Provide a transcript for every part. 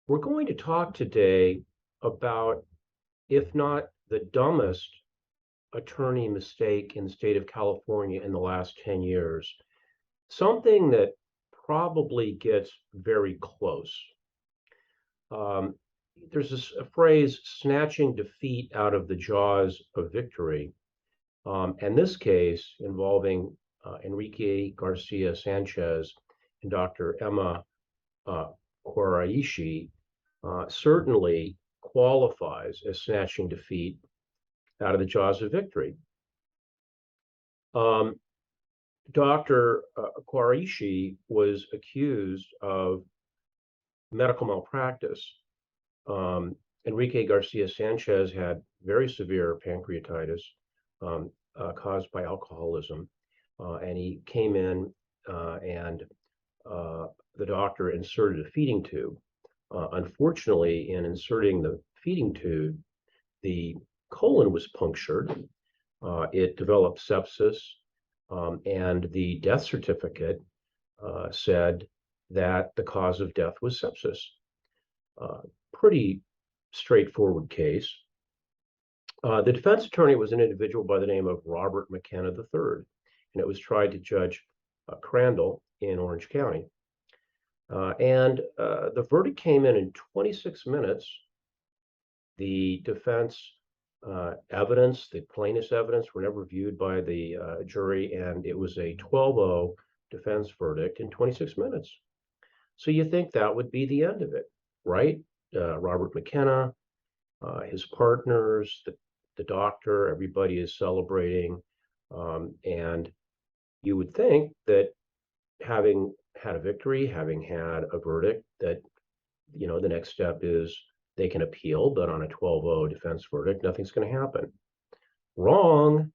We're going to talk today about, if not the dumbest attorney mistake in the state of California in the last 10 years, something that probably gets very close. Um, there's a phrase, snatching defeat out of the jaws of victory. And this case involving Enrique Garcia Sanchez and Dr. Emma Quarashi certainly qualifies as snatching defeat out of the jaws of victory. Um, Dr. Quarashi was accused of medical malpractice. Um, Enrique Garcia Sanchez had very severe pancreatitis caused by alcoholism, and he came in and the doctor inserted a feeding tube. Unfortunately, in inserting the feeding tube, the colon was punctured. It developed sepsis, and the death certificate said that the cause of death was sepsis. Pretty straightforward case. The defense attorney was an individual by the name of Robert McKenna III, and it was tried to Judge Crandall in Orange County. And the verdict came in 26 minutes. The defense evidence, the plaintiff's evidence, were never viewed by the jury, and it was a 12-0 defense verdict in 26 minutes. So you think that would be the end of it, right? Robert McKenna, his partners, the doctor, everybody is celebrating. And you would think that having had a victory, having had a verdict, that, the next step is they can appeal, but on a 12-0 defense verdict, nothing's going to happen. Wrong.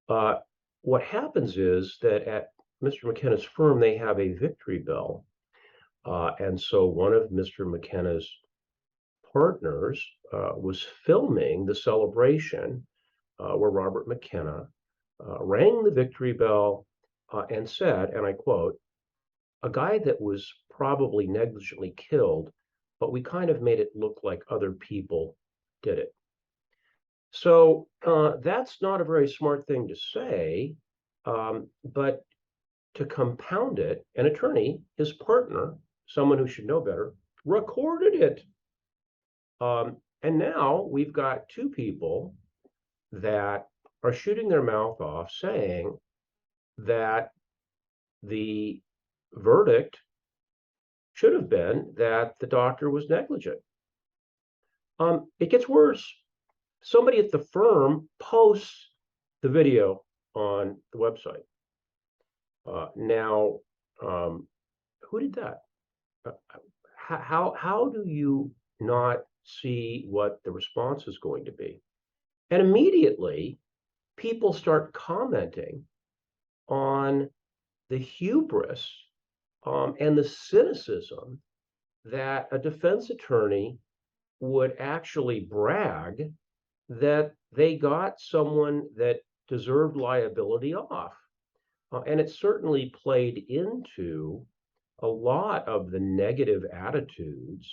What happens is that at Mr. McKenna's firm, they have a victory bell. And so one of Mr. McKenna's partners was filming the celebration where Robert McKenna rang the victory bell and said, and I quote, "A guy that was probably negligently killed, but we kind of made it look like other people did it." So that's not a very smart thing to say, but to compound it, an attorney, his partner, someone who should know better, recorded it. And now we've got two people that are shooting their mouth off saying that the verdict should have been that the doctor was negligent. It gets worse. Somebody at the firm posts the video on the website. Now, who did that? How do you not see what the response is going to be? And immediately, people start commenting on the hubris and the cynicism that a defense attorney would actually brag that they got someone that deserved liability off. And it certainly played into a lot of the negative attitudes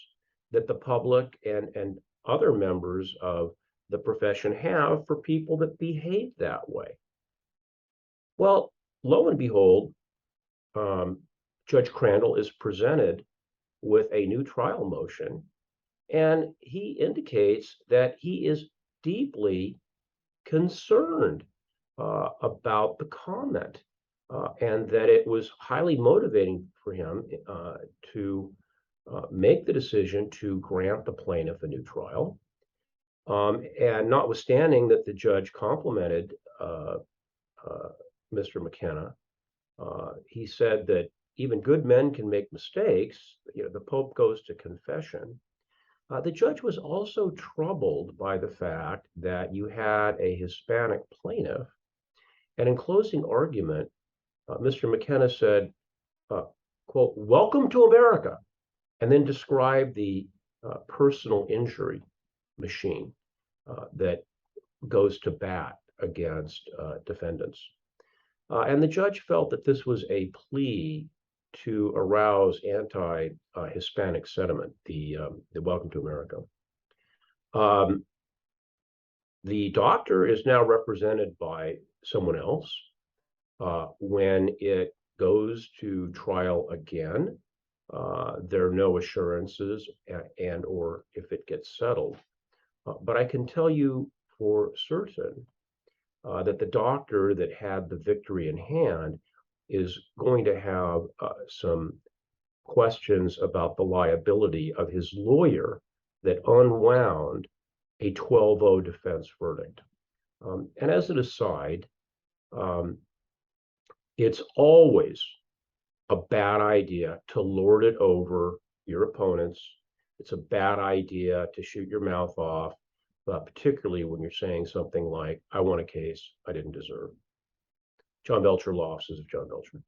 that the public and other members of the profession have for people that behave that way. Well, lo and behold, Judge Crandall is presented with a new trial motion, and he indicates that he is deeply concerned about the comment and that it was highly motivating for him to make the decision to grant the plaintiff a new trial. And notwithstanding that the judge complimented Mr. McKenna, he said that even good men can make mistakes. The Pope goes to confession. The judge was also troubled by the fact that you had a Hispanic plaintiff, and in closing argument, Mr. McKenna said, quote, "Welcome to America," and then described the personal injury machine that goes to bat against defendants. And the judge felt that this was a plea to arouse anti-Hispanic sentiment, the Welcome to America. Um, the doctor is now represented by someone else. When it goes to trial again, there are no assurances and or if it gets settled. But I can tell you for certain that the doctor that had the victory in hand is going to have some questions about the liability of his lawyer that unwound a 12-0 defense verdict. And as an aside, um, it's always a bad idea to lord it over your opponents. It's a bad idea to shoot your mouth off, particularly when you're saying something like, I won a case I didn't deserve. John Belcher, Law Offices of John Belcher.